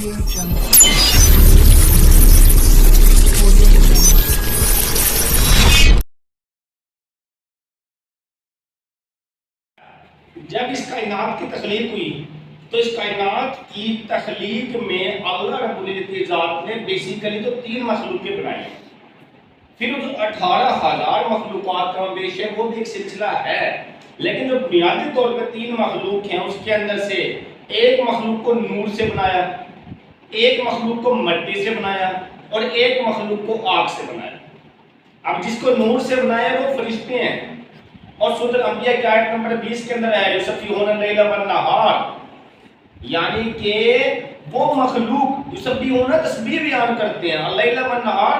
جب اس کائنات کی تخلیق ہوئی تو اس کائنات کی تخلیق میں اللہ رب العزت کی ذات نے بیسیکلی تو 3 مخلوقیں بنائی، پھر جو 18,000 مخلوقات کا بیش ہے وہ بھی ایک سلسلہ ہے، لیکن جو بنیادی طور پہ 3 مخلوق ہیں اس کے اندر سے ایک مخلوق کو نور سے بنایا، ایک مخلوق کو مٹی سے بنایا اور ایک مخلوق کو آگ سے بنایا۔ اب جس کو نور سے بنایا وہ فرشتے ہیں، اور سورۃ الانبیاء کی آیت نمبر 20 کے اندر ہے یسبحون اللیل والنہار، یعنی کہ وہ مخلوق یسبحون تسبیح بیان کرتے ہیں اللیل والنہار،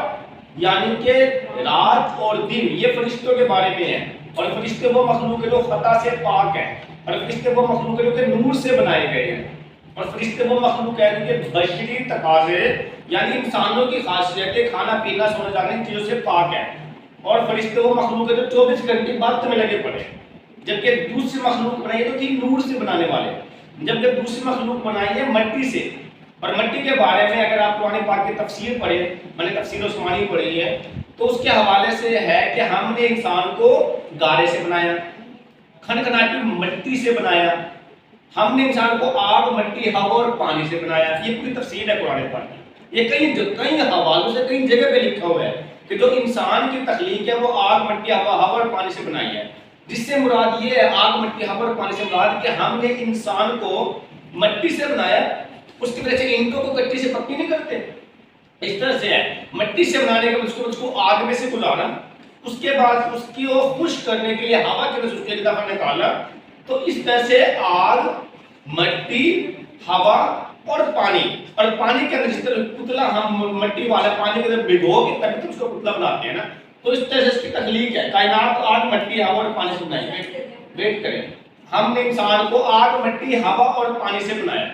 یعنی کہ رات اور دن، یہ فرشتوں کے بارے میں ہے۔ اور فرشتے وہ مخلوق ہیں جو خطا سے پاک ہیں، اور فرشتے وہ مخلوق ہیں جو کہ نور سے بنائے گئے ہیں، اور فرشتے وہ مخلوق ہیں کہ بشری تقاضے یعنی انسانوں کی خاصیتیں کھانا پینا سونا جانا ان چیزوں سے پاک ہیں، اور فرشتے وہ مخلوق ہیں جو 24 گھنٹے عبادت میں لگے پڑے۔ جبکہ دوسری مخلوق بنائی ہے تو تھی نور سے بنانے والے، جبکہ دوسری مخلوق بنائی ہے مٹی سے۔ اور مٹی کے بارے میں اگر آپ قرآن پاک کی تفسیر پڑھیں، میں نے تفسیر عثمانی پڑھی ہے، تو اس کے حوالے سے ہے کہ ہم نے انسان کو گارے سے بنایا، کھنکھناٹی مٹی سے بنایا، ہم نے انسان کو آگ مٹی ہوا اور پانی سے بنایا۔ یہ پوری تفسیر ہے قرآن پاک کی، یہ کئی حوالوں سے کئی جگہ پہ لکھا ہوا ہے کہ جو انسان کی تخلیق ہے وہ آگ مٹی ہوا اور پانی سے بنائی ہے، جس سے مراد یہ ہے آگ مٹی ہوا اور پانی سے مراد کہ ہم نے انسان کو مٹی سے بنایا۔ اس کی وجہ سے اینٹوں کو کٹی سے پکی نہیں کرتے، اس طرح سے ہے مٹی سے بنانے کا اس کو آگ میں سے گزارا، اس کے بعد اس کی وہ خشک کرنے کے لیے ہوا کے رسول ایک دفعہ نکالا، تو اس طرح سے آگ مٹی ہوا اور پانی، اور پانی کے اندر جس طرح پتلا ہم مٹی والا پانی کے اندر بھگو کے تبھی تو اس کو پتلا بناتے ہیں نا، تو اس طرح سے اس کی تخلیق ہے۔ کائنات آگ مٹی ہوا اور پانی سے بنائی ہے۔ ویٹ کریں، ہم نے انسان کو آگ مٹی ہوا اور پانی سے بنایا۔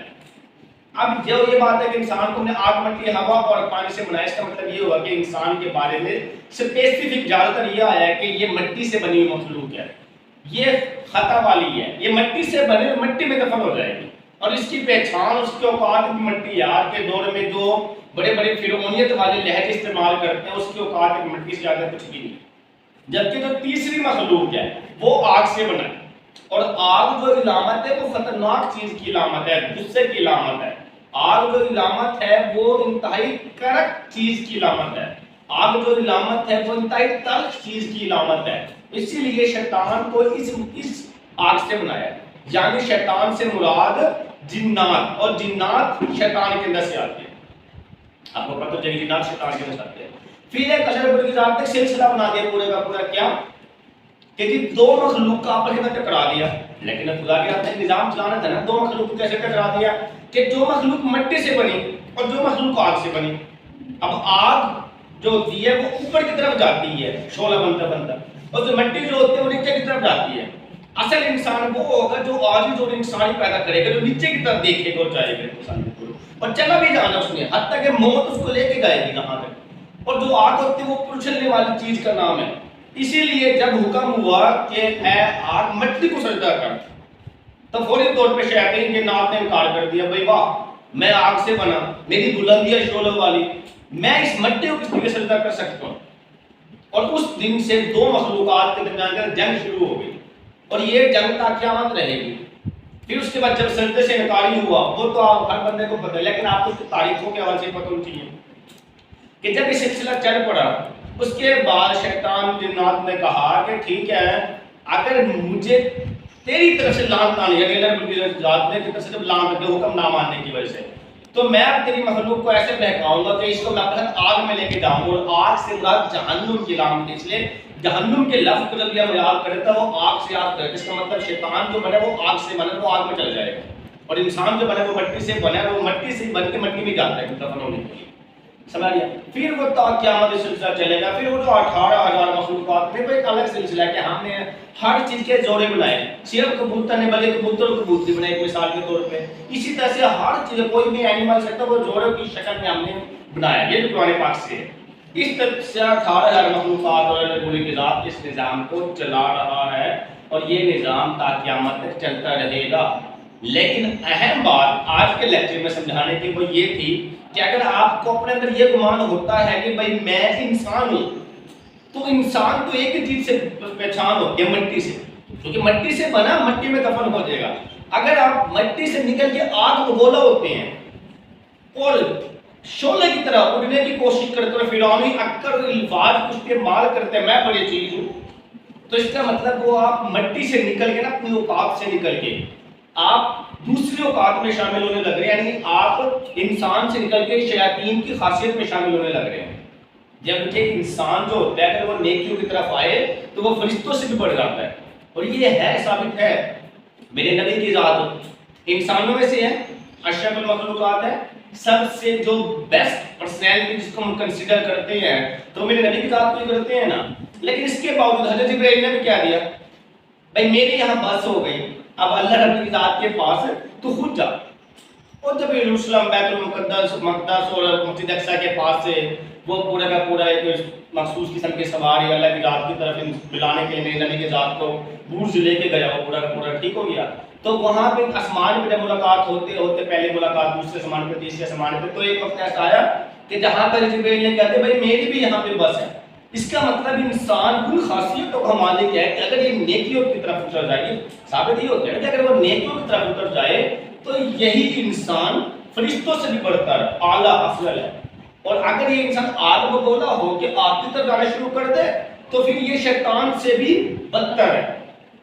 اب جو یہ بات ہے کہ انسان کو نے آگ مٹی ہوا اور پانی سے بنایا، اس کا مطلب یہ ہوا کہ انسان کے بارے میں اسپیسیفک زیادہ تر یہ آیا ہے کہ یہ مٹی سے بنی ہوئی مخلوق ہے، یہ خطا والی ہے، یہ مٹی سے بنے مٹی میں دفن ہو جائے گی، اور اس کی پہچان اس کے اوقات بھی مٹی ہے۔ آج کے دور میں جو بڑے بڑے فرعونیت والے لہجے استعمال کرتے ہیں اس کے اوقات بھی مٹی سے زیادہ کچھ بھی نہیں۔ جبکہ جو تیسری مخلوق ہے وہ آگ سے بنا ہے، اور آگ جو علامت ہے وہ خطرناک چیز کی علامت ہے، غصے کی علامت ہے۔ آگ جو علامت ہے وہ انتہائی کڑک چیز کی علامت ہے، آگ جو علامت ہے وہ انتہائی تلخ چیز کی علامت ہے۔ اسی لیے شیطان کو اس آگ سے بنایا، یعنی شیطان سے مراد جنات، اور جنات شیطان کے اندر سے آتے ہیں۔ آپ کو پتہ چلی جنات شیطان کے اندر سے آتے ہیں۔ پھر ایک اشرف کی ذات نے سلسلہ بنا دیا پورے کا پورا، کیا کہ جی 2 مخلوق کا آپس میں ٹکرا دیا، لیکن خدا کے ہاتھ میں نظام چلانا تھا نا، 2 مخلوق کو کیسے ٹکرا دیا کہ جو مخلوق مٹی سے بنی اور جو مخلوق آگ سے بنی۔ اب آگ جو ہوتی ہے وہ اوپر کی طرف جاتی ہے شعلہ بنتا بنتا، اور جو مٹی جو ہوتی ہے وہ نیچے کی طرف جاتی ہے۔ اصل انسان وہ ہوگا جو آج جو انسان پیدا کرے گا، جو نیچے کی طرف دیکھے گا اور جائے گا انسان کو، اور چلا بھی جانا اس نے حتیٰ کہ موت اس کو لے کے جائے گی وہاں تک۔ اور جو آگ ہوتی ہے وہ پچھلنے والی چیز کا نام ہے۔ اسی لیے جب حکم ہوا کہ اے آگ مٹی کو سجدہ کر، تو فوری طور پہ شیاطین کے نام نے انکار کر دیا، بھائی واہ، میں آگ سے بنا، میری بلندی ہے شعلوں والی، میں اس مٹی کو کس طریقے سے سجدہ کر سکتا ہوں۔ اور اس دن سے 2 مخلوقات کے درمیان جنگ شروع ہو گئی، اور یہ جنگ تا قیامت رہے گی۔ پھر اس کے بعد جب سجدے سے انکاری ہوا، وہ تو ہر بندے کو پتہ ہے، لیکن آپ کو اس کی تاریخوں کے حوالے سے پتہ ہونا چاہیے کہ جب یہ سلسلہ چل پڑا، اس کے بعد شیطان جنات نے کہا کہ ٹھیک ہے، اگر مجھے تیری طرف سے لعنت آنے، یعنی اللہ رب العزت ذات نے طرف سے جب لعنت دے حکم نہ ماننے کی وجہ سے، تو میں اب تیری مخلوق کو ایسے بہکاؤں گا کہ اس کو میں اپنے آگ میں لے کے جاؤں گا، اور آگ سے مراد جہنم کی لعنت، اس لیے جہنم کے لفظ کو جب یہ یاد کرے تو وہ آگ سے یاد کرے، اس کا مطلب شیطان جو بنے وہ آگ سے بنے، وہ آگ میں چل جائے گا، اور انسان جو بنے وہ مٹی سے بنے، وہ مٹی سے بن کے مٹی میں جاتا ہے دفن ہونے کے لیے۔ سمجھ گیا؟ پھر وہ تا قیامت سلسلہ چلے گا۔ پھر وہ جو 18,000 مخلوقات میں وہ ایک الگ سلسلہ ہے کہ ہم نے ہر چیز کے جوڑے بنائے، صرف کبوتر نے بلکہ کبوتر اور کبوتری بنائے ایک مثال کے طور پہ۔ اسی طرح سے ہر چیز کوئی بھی اینیمل سکتا وہ جوڑوں کی شکل میں ہم نے بنایا، یہ بھی قرآن پاک سے ہے۔ اس طرح سے 18,000 مخلوقات اور اللہ کی ذات اس نظام کو چلا رہا ہے، اور یہ نظام تا قیامت تک چلتا رہے گا۔ لیکن اہم بات آج کے لیکچر میں سمجھانے کی وہ یہ تھی کہ اگر آپ کو اپنے اندر یہ گمان ہوتا ہے کہ بھائی میں انسان ہوں، تو انسان تو ایک ہی چیز سے پہچان ہوتی ہے، مٹی سے، کیونکہ مٹی سے بنا مٹی میں دفن ہو جائے گا۔ اگر آپ مٹی سے نکل کے آگ بگولا ہوتے ہیں اور شعلے کی طرح اڑنے کی کوشش کرتے ہیں، فرعونی اکڑ الفاظ کو استعمال کرتے ہیں، میں بڑی چیز ہوں، تو اس کا مطلب وہ آپ مٹی سے نکل کے نا، اپنی اوقات سے نکل کے آپ دوسری اوقات میں شامل ہونے لگ رہے ہیں، یعنی آپ انسان سے نکل کے شیاطین کی خاصیت میں شامل ہونے لگ رہے ہیں۔ جبکہ انسان جو ہوتا ہے اگر وہ نیکیوں کی طرف آئے تو وہ فرشتوں سے بھی بڑھ جاتا ہے، اور یہ ہے ثابت ہے، میرے نبی کی ذات انسانوں میں سے ہے، اشرف المخلوقات ہے، سب سے جو بیسٹ پرسنالٹی جس کو ہم کنسیڈر کرتے ہیں تو میرے نبی کی ذات کو ہی کرتے ہیں نا۔ لیکن اس کے باوجود حضرت جبرائیل نے بھی کیا دیا، بھائی میری یہاں بس ہو گئی، اب اللہ رب کی ذات کے پاس تو خود جا۔ اور جب یروشلم بیت المقدس اور مسجد اقصی کے پاس سے وہ پورا کا پورا ایک مخصوص قسم کے سواری اللہ کی ذات کی طرف بلانے کے لیے میرے نبی کے ذات کو دور سے لے کے گیا، وہ پورا کا پورا ٹھیک ہو گیا۔ تو وہاں پہ آسمان پہ جب ملاقات ہوتے ہوتے پہلے ملاقات دوسرے آسمان پہ تیسرے آسمان پہ، تو ایک وقت ایسا آیا کہ جہاں پر جبرائیل نے کہتے بھائی میری بھی یہاں پہ بس ہے۔ اس کا مطلب انسان کی خاصیتوں کا مالک ہے کہ اگر یہ نیکیوں کی طرف اتر جائے، ثابت یہ ہوتا ہے کہ اگر وہ نیکیوں کی طرف اتر جائے تو یہی انسان فرشتوں سے بھی بڑھ کر اعلیٰ افضل ہے۔ اور اگر یہ انسان آگ بگولا ہو کہ آگ کی طرف جانا شروع کر دے تو پھر یہ شیطان سے بھی بدتر ہے۔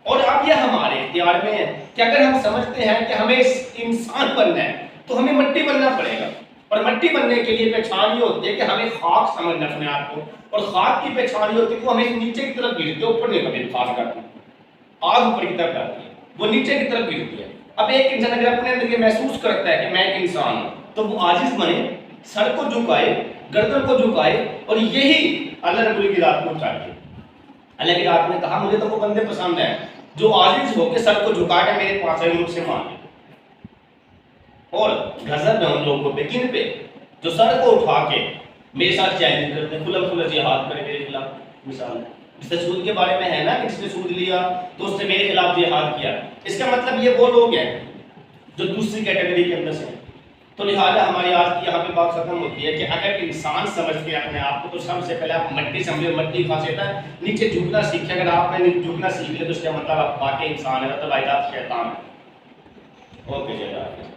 اور اب یہ ہمارے اختیار میں ہے کہ اگر ہم سمجھتے ہیں کہ ہمیں انسان بننا ہے تو ہمیں مٹی بننا پڑے گا، اور مٹی بننے کے لیے پہچان یہ ہوتی ہے کہ ہمیں خاک سمجھنا اپنے آپ کو، اور خاک کی پہچان یہ ہوتی ہے کہ وہ ہمیں نیچے کی طرف گرتی ہے، اوپر نہیں کبھی خاص کرتی آگ اوپر کی طرف جاتی ہے، وہ نیچے کی طرف گرتی ہے۔ اب ایک انسان اگر اپنے اندر یہ محسوس کرتا ہے کہ میں ایک انسان ہوں تو وہ عاجز بنے، سر کو جھکائے، گردن کو جھکائے، اور یہی اللہ رب کی ذات کو چاہیے۔ اللہ کی ذات نے کہا مجھے تو وہ بندے پسند ہیں جو عاجز ہو کے سر کو جھکا کے میرے پاس ہے، مجھ سے مانگے۔ اور غضب ہے ان لوگوں پہ، کن پہ؟ جو سر کو اٹھا کے میرے ساتھ چیلنج کرتے ہیں، کھلا کھلا جہاد کرے میرے خلاف۔ مثال ہے اس سے سود کے بارے میں ہے نا کہ جس نے سود لیا تو اس نے میرے خلاف جہاد کیا، اس کا مطلب یہ وہ لوگ ہیں جو دوسری کیٹیگری کے اندر سے ہیں۔ تو لہٰذا ہماری آج کی یہاں پہ بات ختم ہوتی ہے کہ اگر انسان سمجھتے ہیں اپنے آپ کو تو سب سے پہلے آپ مٹی سمجھے، مٹی خاصیت ہے، نیچے جھکنا سیکھیں۔ اگر آپ نے جھکنا سیکھ لے تو اس کا مطلب آپ واقعی انسان ہے، مطلب آپ شیطان ہے۔ اوکے جی اللہ حافظ۔